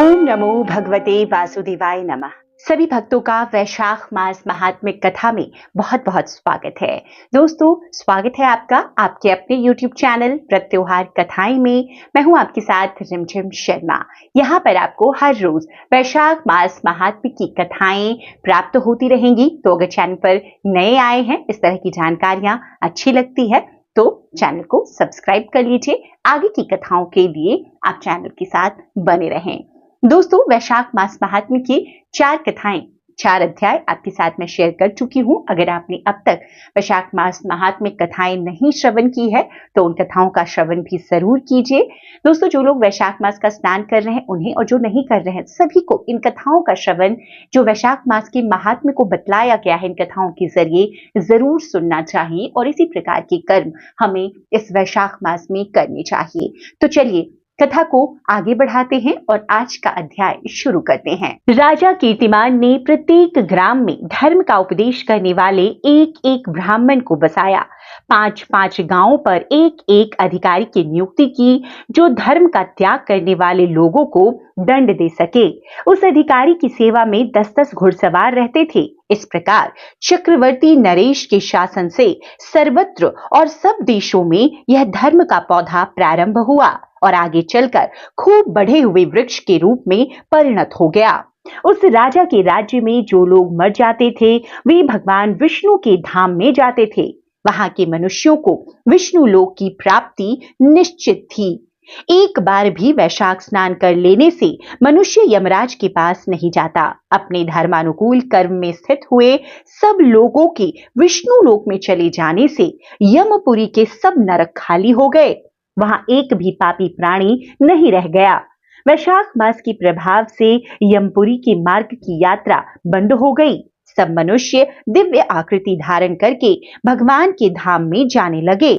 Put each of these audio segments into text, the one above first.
ओम नमो भगवते वासुदेवाय नमः। सभी भक्तों का वैशाख मास महात्म्य कथा में बहुत बहुत स्वागत है। दोस्तों, स्वागत है आपका आपके अपने YouTube चैनल प्रत्योहार कथाएं में। मैं हूं आपके साथ रिमझिम शर्मा। यहाँ पर आपको हर रोज वैशाख मास महात्म्य की कथाएं प्राप्त होती रहेंगी। तो अगर चैनल पर नए आए हैं, इस तरह की जानकारियां अच्छी लगती है तो चैनल को सब्सक्राइब कर लीजिए। आगे की कथाओं के लिए आप चैनल के साथ बने रहें। दोस्तों, वैशाख मास महात्म्य की 4 कथाएं, 4 अध्याय आपके साथ मैं शेयर कर चुकी हूं। अगर आपने अब तक वैशाख मास महात्म्य कथाएं नहीं श्रवण की है तो उन कथाओं का श्रवण भी जरूर कीजिए। दोस्तों, जो लोग वैशाख मास का स्नान कर रहे हैं उन्हें, और जो नहीं कर रहे हैं सभी को इन कथाओं का श्रवण, जो वैशाख मास के महात्म्य को बतलाया गया है इन कथाओं के जरिए, जरूर सुनना चाहिए। और इसी प्रकार के कर्म हमें इस वैशाख मास में करने चाहिए। तो चलिए कथा को आगे बढ़ाते हैं और आज का अध्याय शुरू करते हैं। राजा कीर्तिमान ने प्रत्येक ग्राम में धर्म का उपदेश करने वाले एक एक ब्राह्मण को बसाया। 5-5 गांवों पर एक एक अधिकारी की नियुक्ति की, जो धर्म का त्याग करने वाले लोगों को दंड दे सके। उस अधिकारी की सेवा में 10-10 घुड़सवार रहते थे। इस प्रकार चक्रवर्ती नरेश के शासन से सर्वत्र और सब देशों में यह धर्म का पौधा प्रारंभ हुआ और आगे चलकर खूब बढ़े हुए वृक्ष के रूप में परिणत हो गया। उस राजा के राज्य में जो लोग मर जाते थे वे भगवान विष्णु के धाम में जाते थे। वहां के मनुष्यों को विष्णु लोक की प्राप्ति निश्चित थी। एक बार भी वैशाख स्नान कर लेने से मनुष्य यमराज के पास नहीं जाता। अपने धर्मानुकूल कर्म में स्थित हुए सब लोगों के विष्णु लोक में चले जाने से यमपुरी के सब नरक खाली हो गए। वहां एक भी पापी प्राणी नहीं रह गया। वैशाख मास के प्रभाव से यमपुरी के मार्ग की यात्रा बंद हो गई। सब मनुष्य दिव्य आकृति धारण करके भगवान के धाम में जाने लगे।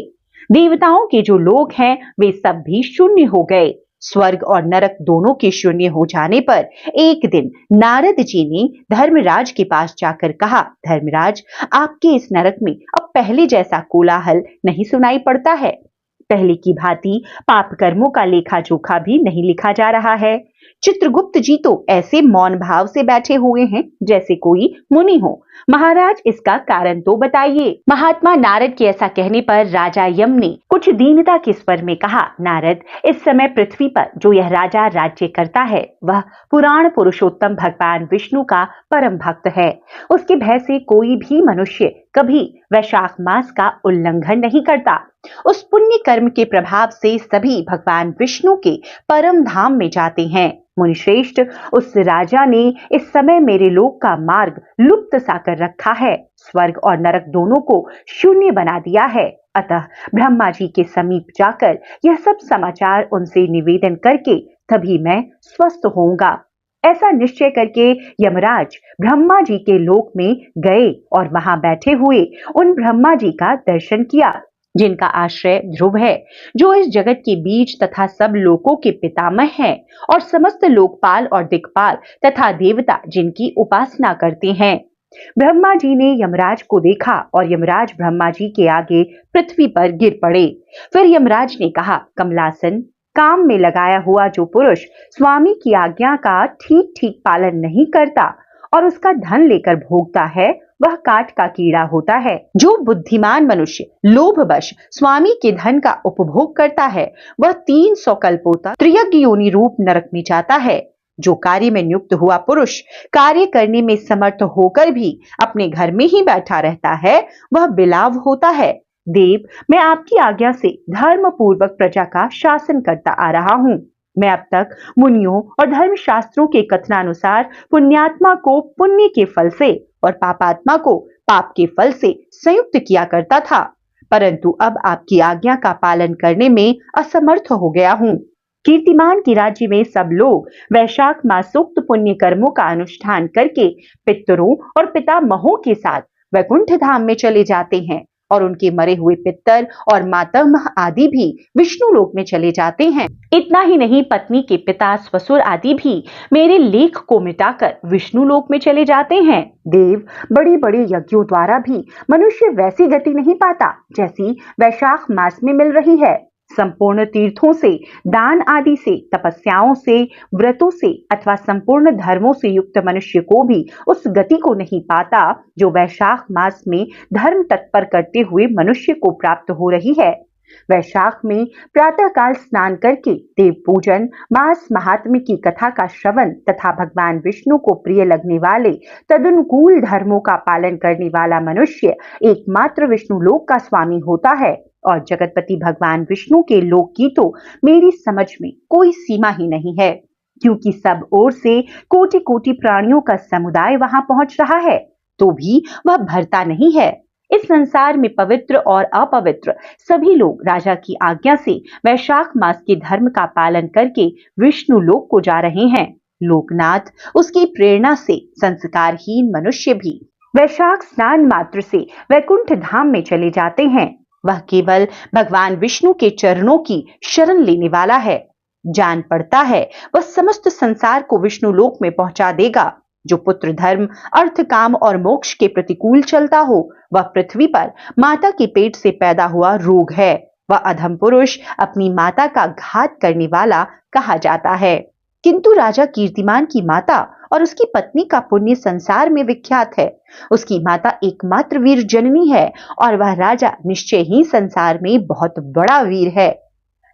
देवताओं के जो लोग हैं वे सब भी शून्य हो गए। स्वर्ग और नरक दोनों के शून्य हो जाने पर एक दिन नारद जी ने धर्मराज के पास जाकर कहा, धर्मराज, आपके इस नरक में अब पहले जैसा कोलाहल नहीं सुनाई पड़ता है। पहले की भांति पाप कर्मों का लेखा जोखा भी नहीं लिखा जा रहा है। चित्रगुप्त जी तो ऐसे मौन भाव से बैठे हुए हैं जैसे कोई मुनि हो। महाराज, इसका कारण तो बताइए। महात्मा नारद के ऐसा कहने पर राजा यम ने कुछ दीनता के स्वर में कहा, नारद, इस समय पृथ्वी पर जो यह राजा राज्य करता है वह पुराण पुरुषोत्तम भगवान विष्णु का परम भक्त है। उसके भय से कोई भी मनुष्य कभी वैशाख मास का उल्लंघन नहीं करता। उस पुण्य कर्म के प्रभाव से सभी भगवान विष्णु के परम धाम में जाते हैं। मुनिश्रेष्ठ, उस राजा ने इस समय मेरे लोक का मार्ग लुप्त सा कर रखा है। स्वर्ग और नरक दोनों को शून्य बना दिया है। अतः ब्रह्मा जी के समीप जाकर यह सब समाचार उनसे निवेदन करके तभी मैं स्वस्थ होऊंगा। ऐसा निश्चय करके यमराज ब्रह्मा जी के लोक में गए और वहां बैठे हुए उन ब्रह्मा जी का दर्शन किया, जिनका आश्रय ध्रुव है, जो इस जगत के बीज तथा सब लोकों के पितामह हैं और समस्त लोकपाल और दिक्पाल तथा देवता जिनकी उपासना करते हैं। ब्रह्मा जी ने यमराज को देखा और यमराज ब्रह्मा जी के आगे पृथ्वी पर गिर पड़े। फिर यमराज ने कहा, कमलासन, काम में लगाया हुआ जो पुरुष स्वामी की आज्ञा का ठीक ठीक पालन नहीं करता और उसका धन लेकर भोगता है वह काट का कीड़ा होता है। जो बुद्धिमान मनुष्य लोभवश स्वामी के धन का उपभोग करता है वह 300 कल्पों तक त्रियज्ञ योनि रूप नरक में जाता है। जो कार्य में नियुक्त हुआ पुरुष कार्य करने में समर्थ होकर भी अपने घर में ही बैठा रहता है वह बिलाव होता है। देव, मैं आपकी आज्ञा से धर्म पूर्वक प्रजा का शासन करता आ रहा हूँ। मैं अब तक मुनियों और धर्म शास्त्रों के कथनानुसार पुण्यात्मा को पुण्य के फल से और पापात्मा को पाप के फल से संयुक्त किया करता था, परंतु अब आपकी आज्ञा का पालन करने में असमर्थ हो गया हूँ। कीर्तिमान के राज्य में सब लोग वैशाख मासोक्त पुण्य कर्मों का अनुष्ठान करके पितरों और पितामहों के साथ वैकुंठ धाम में चले जाते हैं और उनके मरे हुए पितर और मातामह आदि भी विष्णु लोक में चले जाते हैं। इतना ही नहीं, पत्नी के पिता ससुर आदि भी मेरे लेख को मिटाकर विष्णु लोक में चले जाते हैं। देव, बड़े बड़े यज्ञों द्वारा भी मनुष्य वैसी गति नहीं पाता जैसी वैशाख मास में मिल रही है। संपूर्ण तीर्थों से, दान आदि से, तपस्याओं से, व्रतों से अथवा संपूर्ण धर्मों से युक्त मनुष्य को भी उस गति को नहीं पाता जो वैशाख मास में धर्म तत्पर करते हुए मनुष्य को प्राप्त हो रही है। वैशाख में प्रातःकाल स्नान करके देव पूजन, मास महात्म्य की कथा का श्रवण तथा भगवान विष्णु को प्रिय लगने वाले तदनुकूल धर्मों का पालन करने वाला मनुष्य एकमात्र विष्णु लोक का स्वामी होता है। और जगतपति भगवान विष्णु के लोक की तो मेरी समझ में कोई सीमा ही नहीं है, क्योंकि सब ओर से कोटि कोटि प्राणियों का समुदाय वहां पहुंच रहा है, तो भी वह भरता नहीं है। इस संसार में पवित्र और अपवित्र सभी लोग राजा की आज्ञा से वैशाख मास के धर्म का पालन करके विष्णु लोक को जा रहे हैं। लोकनाथ उसकी प्रेरणा से संस्कारहीन मनुष्य भी वैशाख स्नान मात्र से वैकुंठ धाम में चले जाते हैं। वह केवल भगवान विष्णु के चरणों की शरण लेने वाला है। जान पड़ता है वह समस्त संसार को विष्णु लोक में पहुंचा देगा। जो पुत्र धर्म, अर्थ, काम और मोक्ष के प्रतिकूल चलता हो, वह पृथ्वी पर माता के पेट से पैदा हुआ रोग है। वह अधम पुरुष, अपनी माता का घात करने वाला कहा जाता है। किंतु राजा कीर्तिमान की माता और उसकी पत्नी का पुण्य संसार में विख्यात है। उसकी माता एकमात्र वीर जननी है और वह राजा निश्चय ही संसार में बहुत बड़ा वीर है।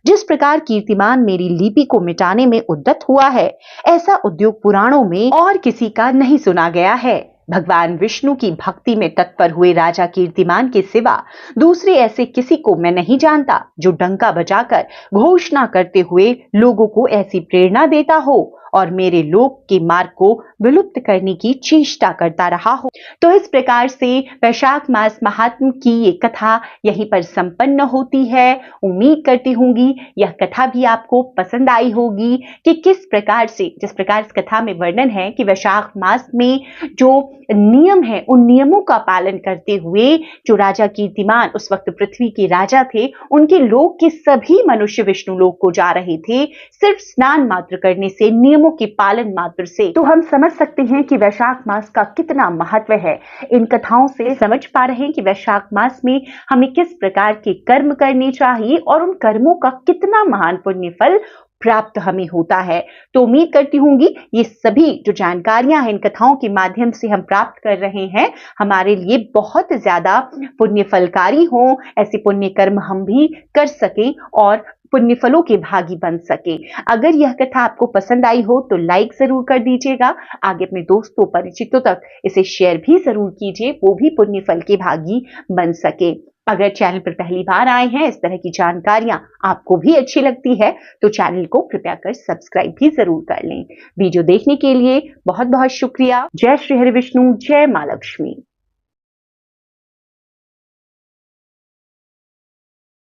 जिस प्रकार कीर्तिमान मेरी लिपि को मिटाने में उद्यत हुआ है, ऐसा उद्योग पुराणों में और किसी का नहीं सुना गया है। भगवान विष्णु की भक्ति में तत्पर हुए राजा कीर्तिमान के सिवा दूसरे ऐसे किसी को मैं नहीं जानता जो डंका बजाकर घोषणा करते हुए लोगों को ऐसी प्रेरणा देता हो और मेरे लोक के मार्ग को विलुप्त करने की चेष्टा करता रहा हो। तो इस प्रकार से वैशाख मास महात्म्य की ये कथा यहीं पर संपन्न होती है। उम्मीद करती हूंगी यह कथा भी आपको पसंद आई होगी कि किस प्रकार से, जिस प्रकार इस कथा में वर्णन है कि वैशाख मास में जो नियम है उन नियमों का पालन करते हुए जो राजा कीर्तिमान उस वक्त पृथ्वी के राजा थे, उनके लोक के सभी मनुष्य विष्णु लोक को जा रहे थे सिर्फ स्नान मात्र करने से, नियमों के पालन मात्र से। तो हम समझ सकते हैं कि वैशाख मास का कितना महत्व है। इन कथाओं से समझ पा रहे हैं कि वैशाख मास में हमें किस प्रकार के कर्म करने चाहिए और उन कर्मों का कितना महान पुण्य फल प्राप्त हमें होता है। तो उम्मीद करती हूंगी ये सभी जो जानकारियां हैं इन कथाओं के माध्यम से हम प्राप्त कर रहे हैं हमारे लिए बहुत ज्यादा पुण्य फलकारी हो, ऐसे पुण्य कर्म हम भी कर सकें और पुण्य फलों के भागी बन सके। अगर यह कथा आपको पसंद आई हो तो लाइक जरूर कर दीजिएगा, आगे अपने दोस्तों परिचितों तक इसे शेयर भी जरूर कीजिए, वो भी पुण्य फल के भागी बन सके। अगर चैनल पर पहली बार आए हैं, इस तरह की जानकारियां आपको भी अच्छी लगती है तो चैनल को कृपया कर सब्सक्राइब भी जरूर कर लें। वीडियो देखने के लिए बहुत बहुत शुक्रिया। जय श्री हरि विष्णु, जय मां लक्ष्मी।